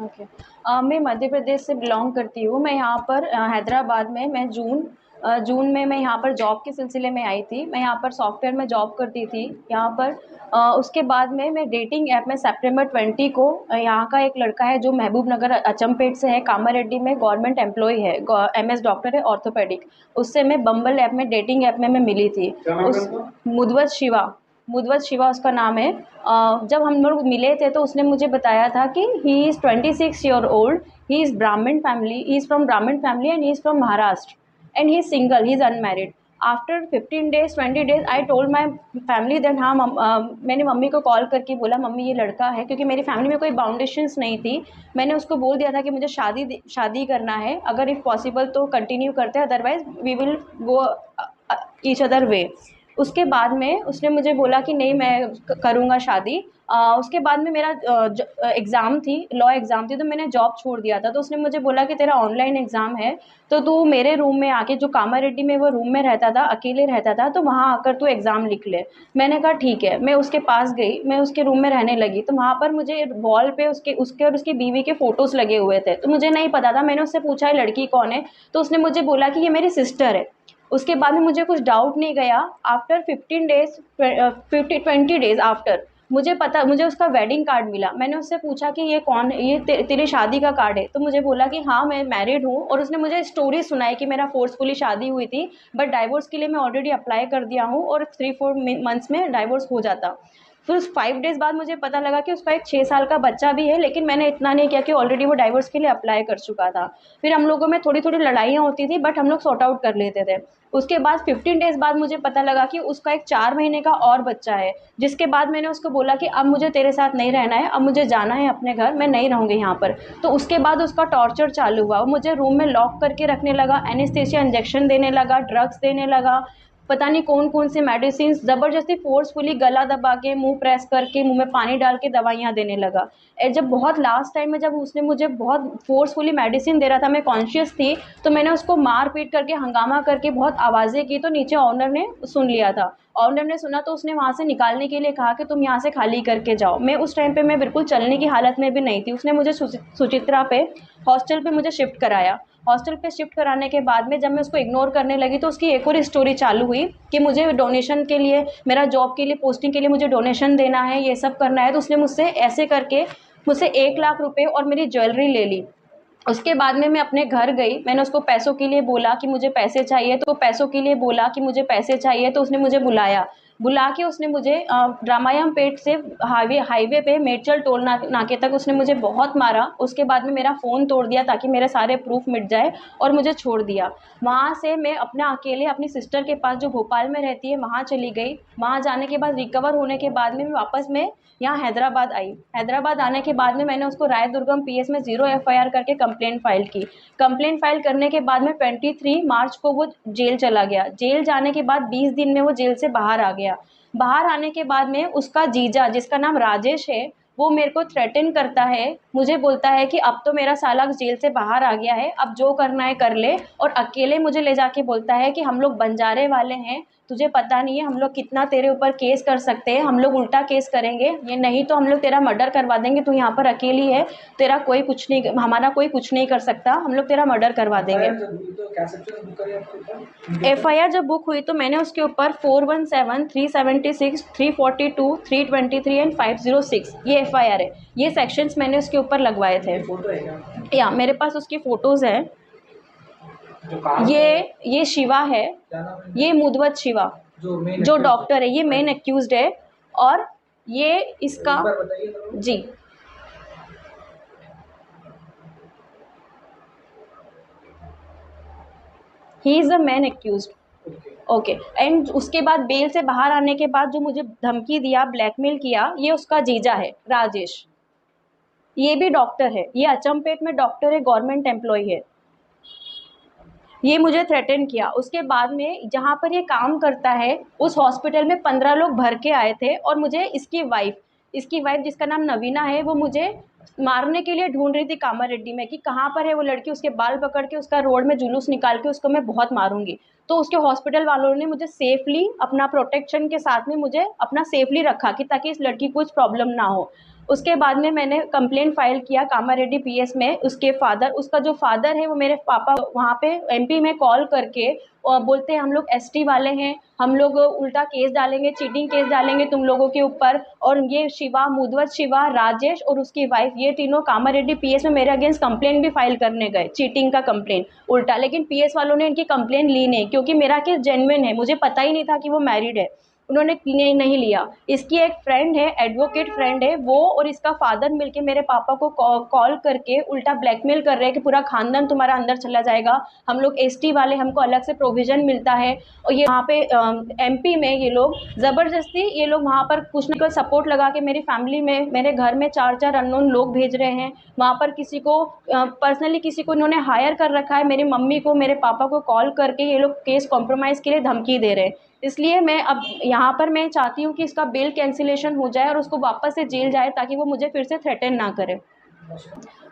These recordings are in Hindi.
ओके। मैं मध्य प्रदेश से बिलॉन्ग करती हूँ। मैं यहाँ पर हैदराबाद में मैं जून में मैं यहाँ पर जॉब के सिलसिले में आई थी। मैं यहाँ पर सॉफ्टवेयर में जॉब करती थी यहाँ पर। उसके बाद में मैं डेटिंग ऐप में सितंबर 20 को यहाँ का एक लड़का है जो महबूब नगर अचमपेट से है, कामारेड्डी में गवर्नमेंट एम्प्लॉय है, एमएस डॉक्टर है ऑर्थोपेडिक। उससे मैं बम्बल ऐप में डेटिंग ऐप में मैं मिली थी। क्या नाम है उस उनका? मुदवत शिवा उसका नाम है। जब हम लोग मिले थे तो उसने मुझे बताया था कि he is 26 year old, he is Brahmin family, he is from Brahmin family and he is from Maharashtra and he is single, he is unmarried. After 15 days 20 days I told my family then हाँ मैंने मम्मी को कॉल करके बोला मम्मी ये लड़का है, क्योंकि मेरी फैमिली में कोई बाउंडेशंस नहीं थी। मैंने उसको बोल दिया था कि मुझे शादी करना है, अगर इफ़ पॉसिबल तो कंटिन्यू करते हैं, otherwise we will go each other way. उसके बाद में उसने मुझे बोला कि नहीं मैं करूँगा शादी। उसके बाद में मेरा एग्ज़ाम थी, लॉ एग्ज़ाम थी, तो मैंने जॉब छोड़ दिया था। तो उसने मुझे बोला कि तेरा ऑनलाइन एग्ज़ाम है तो तू मेरे रूम में आके, जो कामारेड्डी में वो रूम में रहता था, अकेले रहता था, तो वहाँ आकर तू एग्ज़ाम लिख ले। मैंने कहा ठीक है। मैं उसके पास गई, मैं उसके रूम में रहने लगी, तो वहाँ पर मुझे वॉल पे उसके उसके और उसकी बीवी के फ़ोटोज़ लगे हुए थे। तो मुझे नहीं पता था, मैंने उससे पूछा ये लड़की कौन है? तो उसने मुझे बोला कि ये मेरी सिस्टर है। उसके बाद में मुझे कुछ डाउट नहीं गया। आफ्टर 15 डेज़ 20 डेज़ आफ्टर मुझे उसका वेडिंग कार्ड मिला। मैंने उससे पूछा कि ये कौन है? ये तेरी शादी का कार्ड है? तो मुझे बोला कि हाँ मैं मैरिड हूँ, और उसने मुझे स्टोरी सुनाई कि मेरा फ़ोर्सफुली शादी हुई थी, बट डाइवोर्स के लिए मैं ऑलरेडी अप्लाई कर दिया हूँ और 3-4 मंथ्स में डाइवोर्स हो जाता। फिर उस 5 डेज़ बाद मुझे पता लगा कि उसका एक 6 साल का बच्चा भी है, लेकिन मैंने इतना नहीं किया कि ऑलरेडी वो डाइवोर्स के लिए अप्लाई कर चुका था। फिर हम लोगों में थोड़ी-थोड़ी लड़ाइयाँ होती थी, बट हम लोग सॉर्ट आउट कर लेते थे। उसके बाद 15 डेज़ बाद मुझे पता लगा कि उसका एक 4 महीने का और बच्चा है, जिसके बाद मैंने उसको बोला कि अब मुझे तेरे साथ नहीं रहना है, अब मुझे जाना है अपने घर, मैं नहीं रहूँगी यहाँ पर। तो उसके बाद उसका टॉर्चर चालू हुआ, वो मुझे रूम में लॉक करके रखने लगा, एनेस्थीसिया इंजेक्शन देने लगा, ड्रग्स देने लगा, पता नहीं कौन-कौन से मेडिसिन्स ज़बरदस्ती फ़ोर्सफुली गला दबा के, मुँह प्रेस करके, मुँह में पानी डाल के दवाइयाँ देने लगा। जब बहुत लास्ट टाइम में जब उसने मुझे बहुत फ़ोर्सफुली मेडिसिन दे रहा था, मैं कॉन्शियस थी, तो मैंने उसको मार-पीट करके, हंगामा करके बहुत आवाज़ें की, तो नीचे ओनर ने सुन लिया था। ओनर ने सुना तो उसने वहाँ से निकालने के लिए कहा कि तुम यहाँ से खाली करके जाओ। मैं उस टाइम पे मैं बिल्कुल चलने की हालत में भी नहीं थी। उसने मुझे सुचित्रा पे हॉस्टल पे मुझे शिफ्ट कराया। हॉस्टल पे शिफ्ट कराने के बाद में जब मैं उसको इग्नोर करने लगी, तो उसकी एक और स्टोरी चालू हुई कि मुझे डोनेशन के लिए, मेरा जॉब के लिए, पोस्टिंग के लिए मुझे डोनेशन देना है, ये सब करना है। तो उसने मुझसे ऐसे करके मुझसे 1 लाख रुपए और मेरी ज्वेलरी ले ली। उसके बाद में मैं अपने घर गई, मैंने उसको पैसों के लिए बोला कि मुझे पैसे चाहिए, तो पैसों के लिए बोला कि मुझे पैसे चाहिए, तो उसने मुझे बुलाया। बुला के उसने मुझे रामायण पेट से हाईवे पे मेडचल टोल नाके तक उसने मुझे बहुत मारा। उसके बाद में मेरा फ़ोन तोड़ दिया ताकि मेरे सारे प्रूफ मिट जाए, और मुझे छोड़ दिया। वहाँ से मैं अपना अकेले अपनी सिस्टर के पास जो भोपाल में रहती है वहाँ चली गई। वहाँ जाने के बाद रिकवर होने के बाद में मैं वापस यहाँ हैदराबाद आई। हैदराबाद आने के बाद में मैंने उसको राय दुर्गम पीएस में 0 एफआईआर करके कंप्लेंट फाइल की। कंप्लेंट फाइल करने के बाद में 23 मार्च को वो जेल चला गया। जेल जाने के बाद 20 दिन में वो जेल से बाहर आ गया। बाहर आने के बाद में उसका जीजा, जिसका नाम राजेश है, वो मेरे को थ्रेटन करता है। मुझे बोलता है कि अब तो मेरा साला जेल से बाहर आ गया है, अब जो करना है कर ले, और अकेले मुझे ले जाके बोलता है कि हम लोग बंजारे वाले हैं, तुझे पता नहीं है हम लोग कितना तेरे ऊपर केस कर सकते हैं, हम लोग उल्टा केस करेंगे, ये नहीं तो हम लोग तेरा मर्डर करवा देंगे, तू यहाँ पर अकेली है, तेरा कोई कुछ नहीं, हमारा कोई कुछ नहीं कर सकता, हम लोग तेरा मर्डर करवा देंगे। एफआईआर जब हुई तो क्या सेक्शन बुक करी आपके ऊपर, उनके ऊपर? एफआईआर जब बुक हुई तो मैंने उसके ऊपर 417, 376, 342, 323 एंड 506 ये एफआईआर है। ये सेक्शंस मैंने उसके ऊपर लगवाए थे। ये फोटो है क्या या मेरे पास उसकी फ़ोटोज़ हैं। जो कार ये शिवा है, क्या नाम है ये मुदवत शिवा, जो मेन जो डॉक्टर है, ये मेन एक्यूज्ड है। और ये इसका एक बार बताइए जरा। जी, he is the main accused. Okay. Okay. And उसके बाद बेल से बाहर आने के बाद जो मुझे धमकी दिया, ब्लैकमेल किया, ये उसका जीजा है राजेश। ये भी डॉक्टर है, ये अचमपेट में डॉक्टर है, गवर्नमेंट एम्प्लॉय है। ये मुझे थ्रेटन किया। उसके बाद में जहाँ पर ये काम करता है उस हॉस्पिटल में 15 लोग भर के आए थे, और मुझे इसकी वाइफ जिसका नाम नवीना है, वो मुझे मारने के लिए ढूंढ रही थी कामारेड्डी में कि कहाँ पर है वो लड़की, उसके बाल पकड़ के उसका रोड में जुलूस निकाल के उसको मैं बहुत मारूंगी। तो उसके हॉस्पिटल वालों ने मुझे सेफली, अपना प्रोटेक्शन के साथ में मुझे अपना सेफली रखा कि ताकि इस लड़की को कुछ प्रॉब्लम ना हो। उसके बाद में मैंने कंप्लेंट फाइल किया कामारेड्डी पीएस में। उसका जो फादर है वो मेरे पापा वहाँ पे एमपी में कॉल करके बोलते हैं हम लोग एसटी वाले हैं, हम लोग उल्टा केस डालेंगे, चीटिंग केस डालेंगे तुम लोगों के ऊपर। और ये शिवा, मुदवत शिवा, राजेश और उसकी वाइफ, ये तीनों कामारेड्डी पीएस में मेरे अगेंस्ट कंप्लेंट भी फाइल करने गए, चीटिंग का कंप्लेंट उल्टा। लेकिन पीएस वालों ने इनकी कंप्लेंट ली नहीं, क्योंकि मेरा केस जेन्युइन है, मुझे पता ही नहीं था कि वो मैरिड है, उन्होंने नहीं लिया। इसकी एक फ्रेंड है, एडवोकेट फ्रेंड है, वो और इसका फादर मिलके मेरे पापा को कॉल करके उल्टा ब्लैकमेल कर रहे हैं कि पूरा खानदान तुम्हारा अंदर चला जाएगा, हम लोग एसटी वाले, हमको अलग से प्रोविजन मिलता है। और ये वहाँ पे एमपी में ये लोग ज़बरदस्ती, ये लोग वहाँ पर कुछ न कुछ सपोर्ट लगा के मेरी फैमिली में, मेरे घर में 4-4 अननोन लोग भेज रहे हैं। वहाँ पर किसी को पर्सनली किसी को इन्होंने हायर कर रखा है, मेरी मम्मी को, मेरे पापा को कॉल करके ये लोग केस कॉम्प्रोमाइज़ के लिए धमकी दे रहे हैं। इसलिए मैं अब यहाँ पर मैं चाहती हूँ कि इसका बेल कैंसिलेशन हो जाए और उसको वापस से जेल जाए, ताकि वो मुझे फिर से थ्रेटन ना करे।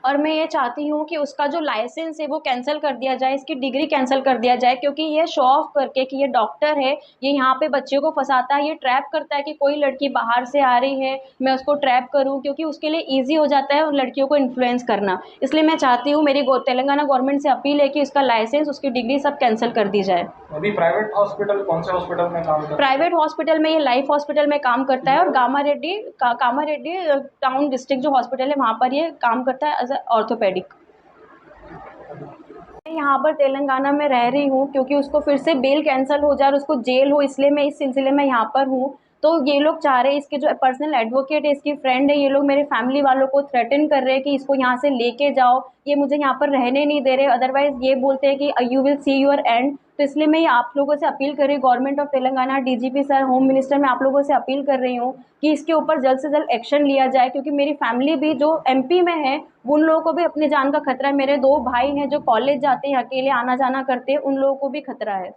और मैं ये चाहती हूँ कि उसका जो लाइसेंस है वो कैंसिल कर दिया जाए, इसकी डिग्री कैंसिल कर दिया जाए, क्योंकि ये शो ऑफ करके कि ये डॉक्टर है, ये यहाँ पे बच्चियों को फंसाता है, ये ट्रैप करता है कि कोई लड़की बाहर से आ रही है मैं उसको ट्रैप करूँ, क्योंकि उसके लिए ईजी हो जाता है उन लड़कियों को इन्फ्लुएंस करना। इसलिए मैं चाहती हूँ, मेरी तेलंगाना गवर्नमेंट से अपील है कि उसका लाइसेंस, उसकी डिग्री सब कैंसिल कर दी जाए। अभी प्राइवेट हॉस्पिटल, कौन से हॉस्पिटल में काम करता है? प्राइवेट हॉस्पिटल में, ये लाइफ हॉस्पिटल में काम करता है, और कामारेड्डी टाउन डिस्ट्रिक्ट जो हॉस्पिटल है वहाँ पर ये काम करता है एज ए ऑर्थोपेडिक। मैं यहाँ पर तेलंगाना में रह रही हूँ क्योंकि उसको फिर से बेल कैंसिल हो जाए और उसको जेल हो, इसलिए मैं इस सिलसिले में यहाँ पर हूँ। तो ये लोग चाह रहे हैं, इसके जो पर्सनल एडवोकेट है, इसकी फ्रेंड है, ये लोग मेरे फैमिली वालों को थ्रेटन कर रहे हैं कि इसको यहाँ से लेके जाओ, ये मुझे यहाँ पर रहने नहीं दे रहे, अदरवाइज ये बोलते हैं कि you will see your and. तो इसलिए मैं आप लोगों से अपील कर रही हूँ, government of Telangana, DGP sir, home minister, मैं आप लोगों से अपील कर रही हूँ कि इसके ऊपर जल्द से जल्द एक्शन लिया जाए, क्योंकि मेरी फैमिली भी जो एमपी में है, उन लोगों को भी अपनी जान का खतरा है। मेरे 2 भाई हैं जो कॉलेज जाते हैं, अकेले आना जाना करते हैं, उन लोगों को भी खतरा है।